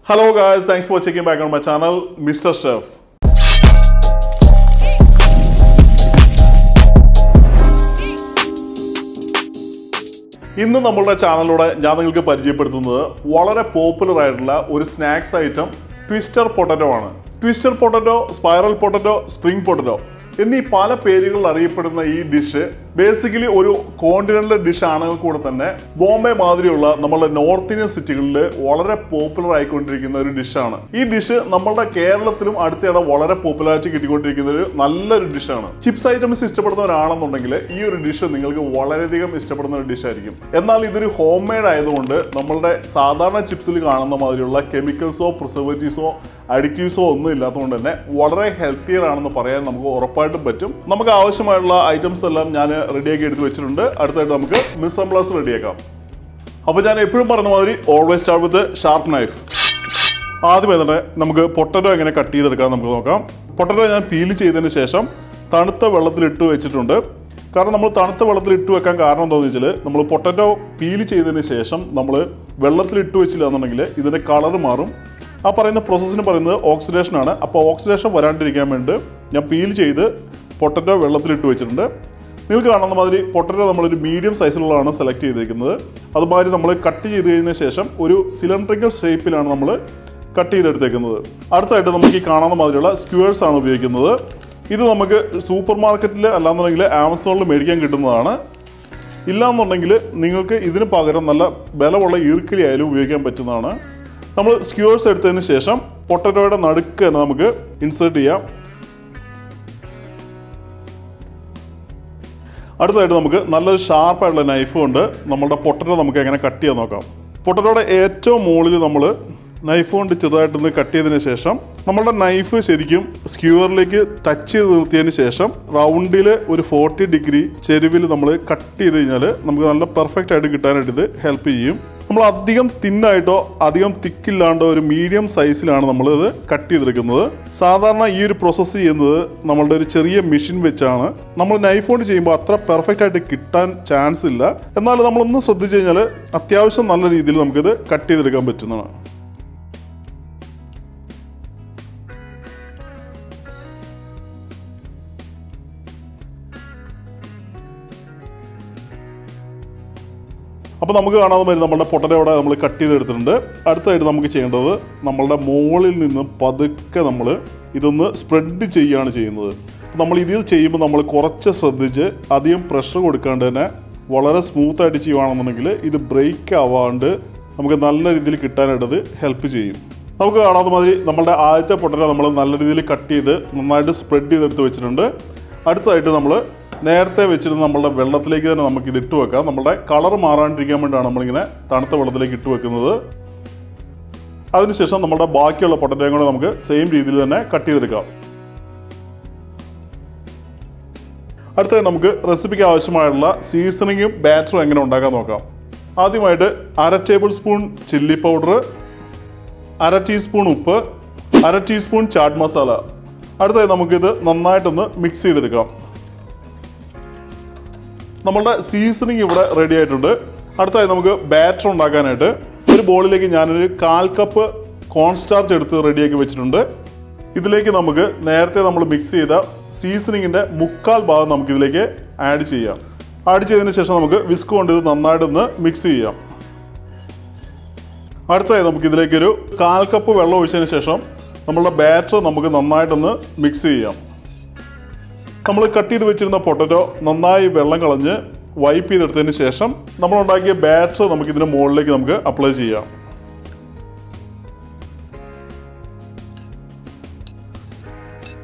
Hello guys, thanks for checking back on my channel, MrChef. ഇന്ന് നമ്മുടെ ചാനലിലൂടെ ഞാൻ നിങ്ങൾക്ക് പരിചയപ്പെടുത്തുന്നത് വളരെ പോപ്പുലർ ആയിട്ടുള്ള ഒരു സ്നാക്സ് ഐറ്റം ട്വിസ്റ്റർ പൊട്ടറ്റോ ആണ്. Twister potato, spiral potato, spring potato എന്നീ പല പേരുകളിൽ അറിയപ്പെടുന്ന ഈ ഡിഷ് ബേസിക്കലി ഒരു കോണ്ടിനെന്റൽ ഡിഷ് ആണെങ്കിൽ കൂടെ തന്നെ ബോംബെ മാതിരിയുള്ള നമ്മുടെ നോർത്ത് ഇന്ത്യൻ സിറ്റികളിൽ വളരെ പോപ്പുലർ ആയിക്കൊണ്ടിരിക്കുന്ന ഒരു ഡിഷാണ്. ഈ ഡിഷ് നമ്മുടെ കേരളത്തിലും അടുത്തിടെ വളരെ പോപ്പുലാരിറ്റി കിട്ടിക്കൊണ്ടിരിക്കുന്ന ഒരു നല്ലൊരു ഡിഷാണ്. ചിപ്സ് ഐറ്റംസ് ഇഷ്ടപ്പെടുന്നവരാണെന്നുണ്ടെങ്കിൽ ഈ ഒരു ഡിഷ് നിങ്ങൾക്ക് വളരെയധികം ഇഷ്ടപ്പെടുന്ന ഒരു ഡിഷായിരിക്കും. എന്നാൽ ഇതൊരു ഹോം മെയ്ഡ് ആയതുകൊണ്ട് നമ്മളുടെ സാധാരണ ചിപ്സിൽ കാണുന്ന മാതിരിയുള്ള കെമിക്കൽസോ പ്രിസർവേറ്റീവ്സോ അഡിറ്റീവ്സോ ഒന്നും ഇല്ലാത്തതുകൊണ്ട് തന്നെ വളരെ ഹെൽത്തിയർ ആണെന്ന് പറയാൻ നമുക്ക് ഉറപ്പായിട്ടും പറ്റും. നമുക്ക് ആവശ്യമായുള്ള ഐറ്റംസ് എല്ലാം ഞാൻ റെഡിയാക്കി എടുത്ത് വെച്ചിട്ടുണ്ട്. അടുത്തായിട്ട് നമുക്ക് മിക്സ് റെഡിയാക്കാം. അപ്പോൾ ഞാൻ എപ്പോഴും പറഞ്ഞ മാതിരി always start with sharp knife. ആദ്യമേ തന്നെ നമുക്ക് പൊട്ടറ്റോ എങ്ങനെ കട്ട് ചെയ്തെടുക്കാം നമുക്ക് നോക്കാം. പൊട്ടറ്റോ ഞാൻ പീൽ ചെയ്തതിന് ശേഷം തണുത്ത വെള്ളത്തിലിട്ട് വെച്ചിട്ടുണ്ട്. കാരണം നമ്മൾ തണുത്ത വെള്ളത്തിലിട്ട് വെക്കാൻ കാരണം എന്താണെന്ന് വെച്ചാൽ നമ്മൾ പൊട്ടറ്റോ പീൽ ചെയ്തതിന് ശേഷം നമ്മൾ വെള്ളത്തിലിട്ട് വെച്ചില്ല എന്നുണ്ടെങ്കിൽ ഇതിൻ്റെ കളർ മാറും. ആ പറയുന്ന പ്രോസസ്സിന് പറയുന്നത് ഓക്സിഡേഷനാണ്. അപ്പോൾ ഓക്സിഡേഷൻ വരാണ്ടിരിക്കാൻ വേണ്ടി ഞാൻ പീൽ ചെയ്ത് പൊട്ടറ്റോ വെള്ളത്തിലിട്ട് വെച്ചിട്ടുണ്ട്. നിങ്ങൾക്ക് കാണുന്ന മാതിരി പൊട്ടറ്റോ നമ്മളൊരു മീഡിയം സൈസിലുള്ളതാണ് സെലക്ട് ചെയ്തിരിക്കുന്നത്. അതുമാതിരി നമ്മൾ കട്ട് ചെയ്ത് കഴിഞ്ഞ ശേഷം ഒരു സിലിണ്ടറിക്കൽ ഷേപ്പിലാണ് നമ്മൾ കട്ട് ചെയ്തെടുത്തേക്കുന്നത്. അടുത്തായിട്ട് നമുക്ക് ഈ കാണുന്ന മാതിരിയുള്ള സ്ക്യൂവേഴ്സ് ആണ് ഉപയോഗിക്കുന്നത്. ഇത് നമുക്ക് സൂപ്പർ മാർക്കറ്റിൽ അല്ലാന്നുണ്ടെങ്കിൽ ആമസോണിൽ മേടിക്കാൻ കിട്ടുന്നതാണ്. ഇല്ലാന്നുണ്ടെങ്കിൽ നിങ്ങൾക്ക് ഇതിന് പകരം നല്ല ബലമുള്ള ഈർക്കിലി ആയാലും ഉപയോഗിക്കാൻ പറ്റുന്നതാണ്. നമ്മൾ സ്ക്യൂവേഴ്സ് എടുത്തതിന് ശേഷം പൊട്ടറ്റോയുടെ നടുക്ക് തന്നെ നമുക്ക് ഇൻസേർട്ട് ചെയ്യാം. അടുത്തതായിട്ട് നമുക്ക് നല്ലൊരു ഷാർപ്പായിട്ടുള്ള നൈഫ് കൊണ്ട് നമ്മളുടെ പൊട്ടറ്റോ നമുക്ക് എങ്ങനെ കട്ട് ചെയ്യാൻ നോക്കാം. പൊട്ടറ്റോയുടെ ഏറ്റവും മുകളിൽ നമ്മൾ നൈഫ് കൊണ്ട് ചെറുതായിട്ടൊന്ന് കട്ട് ചെയ്തതിന് ശേഷം നമ്മളുടെ നൈഫ് ശരിക്കും സ്ക്യൂവറിലേക്ക് ടച്ച് ചെയ്ത് നിർത്തിയതിന് ശേഷം റൗണ്ടിൽ ഒരു 40 ഡിഗ്രി ചെരുവിൽ നമ്മൾ കട്ട് ചെയ്ത് കഴിഞ്ഞാൽ നമുക്ക് നല്ല പെർഫെക്റ്റ് ആയിട്ട് കിട്ടാനായിട്ട് ഇത് ഹെൽപ്പ് ചെയ്യും. നമ്മൾ അധികം തിന്നായിട്ടോ അധികം തിക്കില്ലാണ്ടോ ഒരു മീഡിയം സൈസിലാണ് നമ്മളിത് കട്ട് ചെയ്തെടുക്കുന്നത്. സാധാരണ ഈ ഒരു പ്രോസസ്സ് ചെയ്യുന്നത് നമ്മളുടെ ഒരു ചെറിയ മെഷീൻ വെച്ചാണ്. നമ്മൾ നൈഫ് കൊണ്ട് ചെയ്യുമ്പോൾ അത്ര പെർഫെക്റ്റ് ആയിട്ട് കിട്ടാൻ ചാൻസ് ഇല്ല. എന്നാൽ നമ്മളൊന്ന് ശ്രദ്ധിച്ചു കഴിഞ്ഞാൽ അത്യാവശ്യം നല്ല രീതിയിൽ നമുക്കിത് കട്ട് ചെയ്തെടുക്കാൻ പറ്റുന്നതാണ്. അപ്പോൾ നമുക്ക് കാണാതെ വരും നമ്മളുടെ പൊട്ടറ്റോയുടെ നമ്മൾ കട്ട് ചെയ്തെടുത്തിട്ടുണ്ട്. അടുത്തായിട്ട് നമുക്ക് ചെയ്യേണ്ടത് നമ്മളുടെ മുകളിൽ നിന്ന് പതുക്കെ നമ്മൾ ഇതൊന്ന് സ്പ്രെഡ് ചെയ്യുകയാണ് ചെയ്യുന്നത്. നമ്മൾ ഇതിൽ ചെയ്യുമ്പോൾ നമ്മൾ കുറച്ച് ശ്രദ്ധിച്ച് അധികം പ്രഷർ കൊടുക്കാണ്ട് തന്നെ വളരെ സ്മൂത്തായിട്ട് ചെയ്യുകയാണെന്നുണ്ടെങ്കിൽ ഇത് ബ്രേക്ക് ആവാണ്ട് നമുക്ക് നല്ല രീതിയിൽ കിട്ടാനായിട്ടത് ഹെൽപ്പ് ചെയ്യും. നമുക്ക് കാണാത്ത മാതിരി നമ്മളുടെ ആദ്യത്തെ പൊട്ടറ്റോ നമ്മൾ നല്ല രീതിയിൽ കട്ട് ചെയ്ത് നന്നായിട്ട് സ്പ്രെഡ് ചെയ്തെടുത്ത് വെച്ചിട്ടുണ്ട്. അടുത്തായിട്ട് നമ്മൾ നേരത്തെ വെച്ചിരുന്ന നമ്മളുടെ വെള്ളത്തിലേക്ക് തന്നെ നമുക്ക് ഇത് ഇട്ട് വെക്കാം. നമ്മളുടെ കളർ മാറാണ്ടിരിക്കാൻ വേണ്ടിയാണ് നമ്മളിങ്ങനെ തണുത്ത വെള്ളത്തിലേക്ക് ഇട്ട് വെക്കുന്നത്. അതിനുശേഷം നമ്മളുടെ ബാക്കിയുള്ള പൊട്ടറ്റോയും കൂടെ നമുക്ക് സെയിം രീതിയിൽ തന്നെ കട്ട് ചെയ്തെടുക്കാം. അടുത്തായി നമുക്ക് റെസിപ്പിക്ക് ആവശ്യമായുള്ള സീസണിങ്ങും ബാറ്ററും എങ്ങനെ ഉണ്ടാക്കാൻ നോക്കാം. ആദ്യമായിട്ട് 1/2 table spoon chilli powder, 1/2 teaspoon ഉപ്പ്, 1/2 ടീസ്പൂൺ ചാട്ട് മസാല. അടുത്തായി നമുക്കിത് നന്നായിട്ടൊന്ന് മിക്സ് ചെയ്തെടുക്കാം. നമ്മളുടെ സീസണിങ് ഇവിടെ റെഡി ആയിട്ടുണ്ട്. അടുത്തായി നമുക്ക് ബാറ്റർ ഉണ്ടാക്കാനായിട്ട് ഒരു ബോളിലേക്ക് ഞാനൊരു 1/4 കപ്പ് കോൺ സ്റ്റാർച്ച് എടുത്ത് റെഡിയാക്കി വെച്ചിട്ടുണ്ട്. ഇതിലേക്ക് നമുക്ക് നേരത്തെ നമ്മൾ മിക്സ് ചെയ്ത സീസണിങ്ങിൻ്റെ 1/4 ഭാഗം നമുക്കിതിലേക്ക് ആഡ് ചെയ്യാം. ആഡ് ചെയ്തതിന് ശേഷം നമുക്ക് വിസ്ക് കൊണ്ട് ഇത് നന്നായിട്ടൊന്ന് മിക്സ് ചെയ്യാം. അടുത്തായി നമുക്കിതിലേക്കൊരു 1/4 കപ്പ് വെള്ളം ഒഴിച്ചതിന് ശേഷം നമ്മളുടെ ബാറ്റർ നമുക്ക് നന്നായിട്ടൊന്ന് മിക്സ് ചെയ്യാം. നമ്മൾ കട്ട് ചെയ്ത് വെച്ചിരുന്ന പൊട്ടറ്റോ നന്നായി വെള്ളം കളഞ്ഞ് വൈപ്പ് ചെയ്തെടുത്തതിന് ശേഷം നമ്മളുണ്ടാക്കിയ ബാറ്റർ നമുക്കിതിൻ്റെ മുകളിലേക്ക് നമുക്ക് അപ്ലൈ ചെയ്യാം.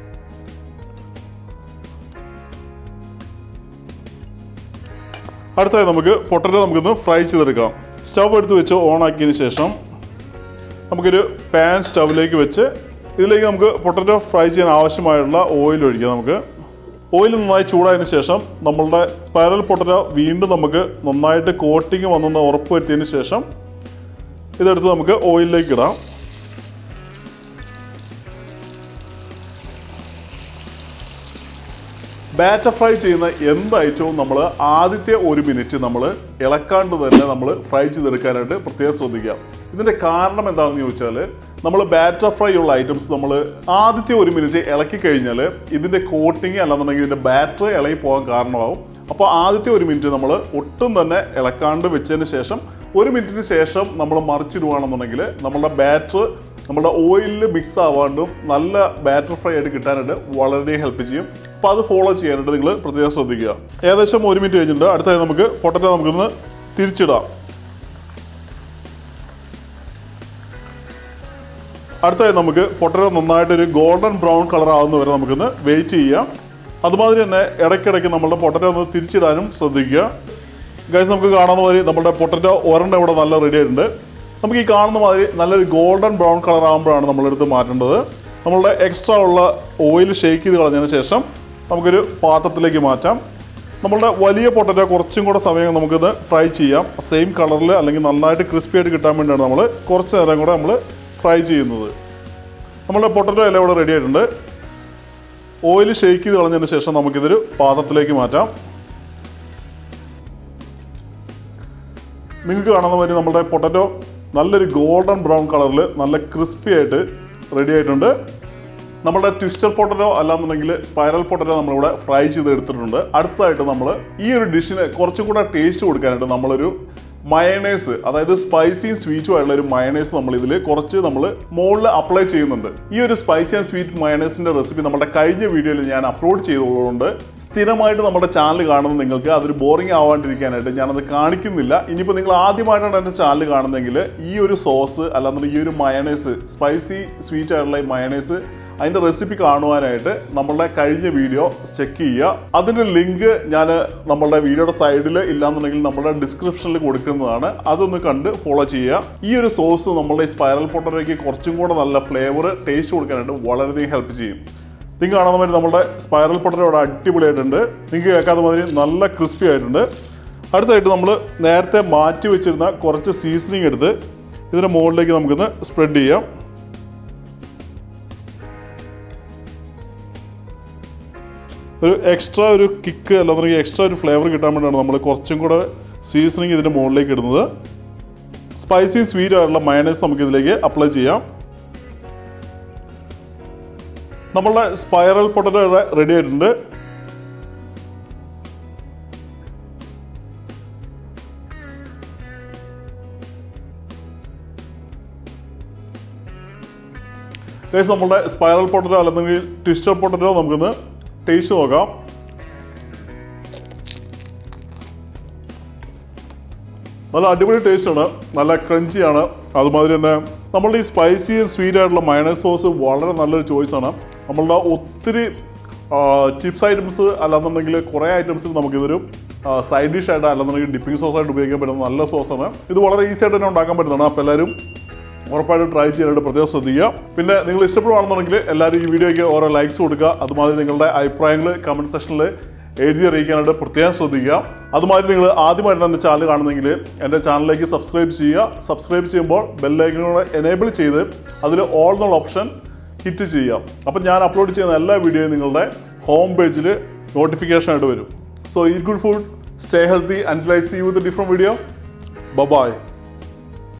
അടുത്തായി നമുക്ക് പൊട്ടറ്റോ നമുക്കൊന്ന് ഫ്രൈ ചെയ്തെടുക്കാം. സ്റ്റവ് എടുത്ത് വെച്ച് ഓൺ ആക്കിയതിന് ശേഷം നമുക്കൊരു പാൻ സ്റ്റവിലേക്ക് വെച്ച് ഇതിലേക്ക് നമുക്ക് പൊട്ടറ്റോ ഫ്രൈ ചെയ്യാൻ ആവശ്യമായുള്ള ഓയിൽ ഒഴിക്കാം. നമുക്ക് ഓയിൽ നന്നായി ചൂടായതിനു ശേഷം നമ്മളുടെ സ്പൈറൽ പൊട്ടറ്റോ വീണ്ടും നമുക്ക് നന്നായിട്ട് കോട്ടിങ് വന്നെന്ന് ഉറപ്പ് വരുത്തിയതിന് ശേഷം ഇതെടുത്ത് നമുക്ക് ഓയിലിലേക്ക് ഇടാം. ബാറ്റർ ഫ്രൈ ചെയ്യുന്ന എന്ത് ഐറ്റവും നമ്മൾ ആദ്യത്തെ 1 മിനിറ്റ് നമ്മൾ ഇളക്കാണ്ട് തന്നെ നമ്മൾ ഫ്രൈ ചെയ്തെടുക്കാനായിട്ട് പ്രത്യേകം ശ്രദ്ധിക്കാം. ഇതിൻ്റെ കാരണം എന്താണെന്ന് ചോദിച്ചാൽ നമ്മൾ ബാറ്റർ ഫ്രൈ ഉള്ള ഐറ്റംസ് നമ്മൾ ആദ്യത്തെ 1 മിനിറ്റ് ഇളക്കി കഴിഞ്ഞാൽ ഇതിൻ്റെ കോട്ടിങ് അല്ലാന്നുണ്ടെങ്കിൽ ഇതിൻ്റെ ബാറ്റർ ഇളകി പോകാൻ കാരണമാവും. അപ്പോൾ ആദ്യത്തെ 1 മിനിറ്റ് നമ്മൾ ഒട്ടും തന്നെ ഇളക്കാണ്ട് വെച്ചതിന് ശേഷം 1 മിനിറ്റിന് ശേഷം നമ്മൾ മറിച്ചിടുകയാണെന്നുണ്ടെങ്കിൽ നമ്മുടെ ബാറ്റർ നമ്മുടെ ഓയിലിൽ മിക്സ് ആവാണ്ടും നല്ല ബാറ്റർ ഫ്രൈ ആയിട്ട് കിട്ടാനായിട്ട് വളരെയധികം ഹെൽപ്പ് ചെയ്യും. അപ്പോൾ അത് ഫോളോ ചെയ്യാനായിട്ട് നിങ്ങൾ പ്രത്യേകം ശ്രദ്ധിക്കുക. ഏകദേശം 1 മിനിറ്റ് കഴിഞ്ഞിട്ടുണ്ട്. അടുത്തായി നമുക്ക് പൊട്ടറ്റോ നമുക്കൊന്ന് തിരിച്ചിടാം. അടുത്തായി നമുക്ക് പൊട്ടറ്റോ നന്നായിട്ടൊരു ഗോൾഡൻ ബ്രൗൺ കളർ ആവുന്നവരെ നമുക്കൊന്ന് വെയിറ്റ് ചെയ്യാം. അതുമാതിരി തന്നെ ഇടയ്ക്കിടയ്ക്ക് നമ്മുടെ പൊട്ടറ്റോ ഒന്ന് തിരിച്ചിടാനും ശ്രദ്ധിക്കുക. ഗൈസ്, നമുക്ക് കാണുന്ന മാതിരി നമ്മുടെ പൊട്ടറ്റോ ഒരെണ്ണം ഇവിടെ നല്ല റെഡി ആയിട്ടുണ്ട്. നമുക്ക് ഈ കാണുന്ന മാതിരി നല്ലൊരു ഗോൾഡൻ ബ്രൗൺ കളർ ആകുമ്പോഴാണ് നമ്മളെടുത്ത് മാറ്റേണ്ടത്. നമ്മളുടെ എക്സ്ട്രാ ഉള്ള ഓയിൽ ഷേക്ക് ചെയ്ത് കളഞ്ഞതിന് ശേഷം നമുക്കൊരു പാത്രത്തിലേക്ക് മാറ്റാം. നമ്മളുടെ വലിയ പൊട്ടറ്റോ കുറച്ചും കൂടെ സമയം നമുക്കിത് ഫ്രൈ ചെയ്യാം. സെയിം കളറിൽ അല്ലെങ്കിൽ നന്നായിട്ട് ക്രിസ്പി ആയിട്ട് കിട്ടാൻ വേണ്ടിയാണ് നമ്മൾ കുറച്ച് നേരം കൂടെ നമ്മൾ ഫ്രൈ ചെയ്യുന്നത്. നമ്മളുടെ പൊട്ടറ്റോ എല്ലാം ഇവിടെ റെഡി ആയിട്ടുണ്ട്. ഓയിൽ ഷേക്ക് ചെയ്ത് കളഞ്ഞതിന് ശേഷം നമുക്കിതൊരു പാത്രത്തിലേക്ക് മാറ്റാം. നിങ്ങൾക്ക് കാണുന്ന മാതിരി നമ്മുടെ പൊട്ടറ്റോ നല്ലൊരു ഗോൾഡൻ ബ്രൗൺ കളറിൽ നല്ല ക്രിസ്പി ആയിട്ട് റെഡി ആയിട്ടുണ്ട്. നമ്മുടെ ട്വിസ്റ്റർ പൊട്ടറ്റോ അല്ലാന്നുണ്ടെങ്കിൽ സ്പൈറൽ പൊട്ടറ്റോ നമ്മളിവിടെ ഫ്രൈ ചെയ്ത് എടുത്തിട്ടുണ്ട്. അടുത്തതായിട്ട് നമ്മൾ ഈ ഒരു ഡിഷിന് കുറച്ചും കൂടെ ടേസ്റ്റ് കൊടുക്കാനായിട്ട് നമ്മളൊരു മയണൈസ്, അതായത് സ്പൈസിയും സ്വീറ്റും ആയിട്ടുള്ള ഒരു മയണൈസ് നമ്മളിതിൽ കുറച്ച് നമ്മൾ മുകളിൽ അപ്ലൈ ചെയ്യുന്നുണ്ട്. ഈ ഒരു സ്പൈസി ആൻഡ് സ്വീറ്റ് മയണൈസിൻ്റെ റെസിപ്പി നമ്മുടെ കഴിഞ്ഞ വീഡിയോയിൽ ഞാൻ അപ്ലോഡ് ചെയ്തതുകൊണ്ട് സ്ഥിരമായിട്ട് നമ്മുടെ ചാനൽ കാണുന്ന നിങ്ങൾക്ക് അതൊരു ബോറിംഗ് ആവാണ്ടിരിക്കാനായിട്ട് ഞാനത് കാണിക്കുന്നില്ല. ഇനിയിപ്പോൾ നിങ്ങൾ ആദ്യമായിട്ടാണ് എൻ്റെ ചാനൽ കാണുന്നതെങ്കിൽ ഈ ഒരു സോസ് അല്ലാന്നുണ്ടെങ്കിൽ ഈ ഒരു മയണൈസ്, സ്പൈസി സ്വീറ്റ് ആയിട്ടുള്ള ഈ മയണൈസ്, അതിൻ്റെ റെസിപ്പി കാണുവാനായിട്ട് നമ്മളുടെ കഴിഞ്ഞ വീഡിയോ ചെക്ക് ചെയ്യുക. അതിൻ്റെ ലിങ്ക് ഞാൻ നമ്മളുടെ വീഡിയോയുടെ സൈഡിൽ ഇല്ലാന്നുണ്ടെങ്കിൽ നമ്മുടെ ഡിസ്ക്രിപ്ഷനിൽ കൊടുക്കുന്നതാണ്. അതൊന്ന് കണ്ട് ഫോളോ ചെയ്യുക. ഈ ഒരു സോസ് നമ്മളുടെ ഈ സ്പൈറൽ പൊട്ടറ്റോയ്ക്ക് കുറച്ചും കൂടെ നല്ല ഫ്ലേവർ, ടേസ്റ്റ് കൊടുക്കാനായിട്ട് വളരെയധികം ഹെൽപ്പ് ചെയ്യും. നിങ്ങൾ കാണുന്ന മാതിരി നമ്മുടെ സ്പൈറൽ പൊട്ടറ്റോ ഇവിടെ അടിപൊളിയായിട്ടുണ്ട്. നിങ്ങൾക്ക് കേൾക്കാത്ത മാതിരി നല്ല ക്രിസ്പി ആയിട്ടുണ്ട്. അടുത്തായിട്ട് നമ്മൾ നേരത്തെ മാറ്റി വെച്ചിരുന്ന കുറച്ച് സീസണിങ് എടുത്ത് ഇതിൻ്റെ മുകളിലേക്ക് നമുക്കിന്ന് സ്പ്രെഡ് ചെയ്യാം. ഒരു എക്സ്ട്രാ ഒരു കിക്ക് അല്ലാന്നുണ്ടെങ്കിൽ എക്സ്ട്രാ ഒരു ഫ്ലേവർ കിട്ടാൻ വേണ്ടിയാണ് നമ്മൾ കുറച്ചും കൂടെ സീസണിങ് ഇതിൻ്റെ മുകളിലേക്ക് ഇടുന്നത്. സ്പൈസി സ്വീറ്റ് ആയിട്ടുള്ള മയണൈസ് നമുക്ക് ഇതിലേക്ക് അപ്ലൈ ചെയ്യാം. നമ്മളുടെ സ്പൈറൽ പൊട്ടറ്റോ റെഡി ആയിട്ടുണ്ട്. നമ്മളുടെ സ്പൈറൽ പൊട്ടറ്റോ അല്ലെങ്കിൽ ട്വിസ്റ്റർ പൊട്ടറ്റോ നമുക്കൊന്ന് ടേസ്റ്റ് നോക്കാം. നല്ല അടിപൊളി ടേസ്റ്റാണ്, നല്ല ക്രഞ്ചിയാണ്. അതുമാതിരി തന്നെ നമ്മളുടെ ഈ സ്പൈസി സ്വീറ്റ് ആയിട്ടുള്ള മയണൈസ് സോസ് വളരെ നല്ലൊരു ചോയ്സാണ്. നമ്മളുടെ ഒത്തിരി ചിപ്സ് ഐറ്റംസ് അല്ലാന്നുണ്ടെങ്കിൽ കുറേ ഐറ്റംസിൽ നമുക്കിതൊരു സൈഡ് ഡിഷ് ആയിട്ട് അല്ലാന്നുണ്ടെങ്കിൽ ഡിപ്പിംഗ് സോസായിട്ട് ഉപയോഗിക്കാൻ പറ്റുന്ന നല്ല സോസാണ്. ഇത് വളരെ ഈസി ആയിട്ട് തന്നെ ഉണ്ടാക്കാൻ പറ്റുന്നതാണ്. അപ്പോൾ എല്ലാവരും ഉറപ്പായിട്ടും ട്രൈ ചെയ്യാനായിട്ട് പ്രത്യേകം ശ്രദ്ധിക്കുക. പിന്നെ നിങ്ങൾ ഇഷ്ടപ്പെടുകയാണെന്നുണ്ടെങ്കിൽ എല്ലാവരും ഈ വീഡിയോയ്ക്ക് ഓരോ ലൈക്സ് കൊടുക്കുക. അതുമാതിരി നിങ്ങളുടെ അഭിപ്രായങ്ങൾ കമൻറ്റ് സെക്ഷനിൽ എഴുതി അറിയിക്കാനായിട്ട് പ്രത്യേകം ശ്രദ്ധിക്കുക. അതുമാതിരി നിങ്ങൾ ആദ്യമായിട്ട് എൻ്റെ ചാനൽ കാണുന്നെങ്കിൽ എൻ്റെ ചാനലിലേക്ക് സബ്സ്ക്രൈബ് ചെയ്യുക. സബ്സ്ക്രൈബ് ചെയ്യുമ്പോൾ ബെല്ലൈക്കനോട് എനേബിൾ ചെയ്ത് അതിൽ ഓൾ എന്നുള്ള ഓപ്ഷൻ ഹിറ്റ് ചെയ്യാം. അപ്പം ഞാൻ അപ്ലോഡ് ചെയ്യുന്ന എല്ലാ വീഡിയോയും നിങ്ങളുടെ ഹോം പേജിൽ നോട്ടിഫിക്കേഷൻ ആയിട്ട് വരും. So eat good food, stay healthy, and I see you with a different video. By.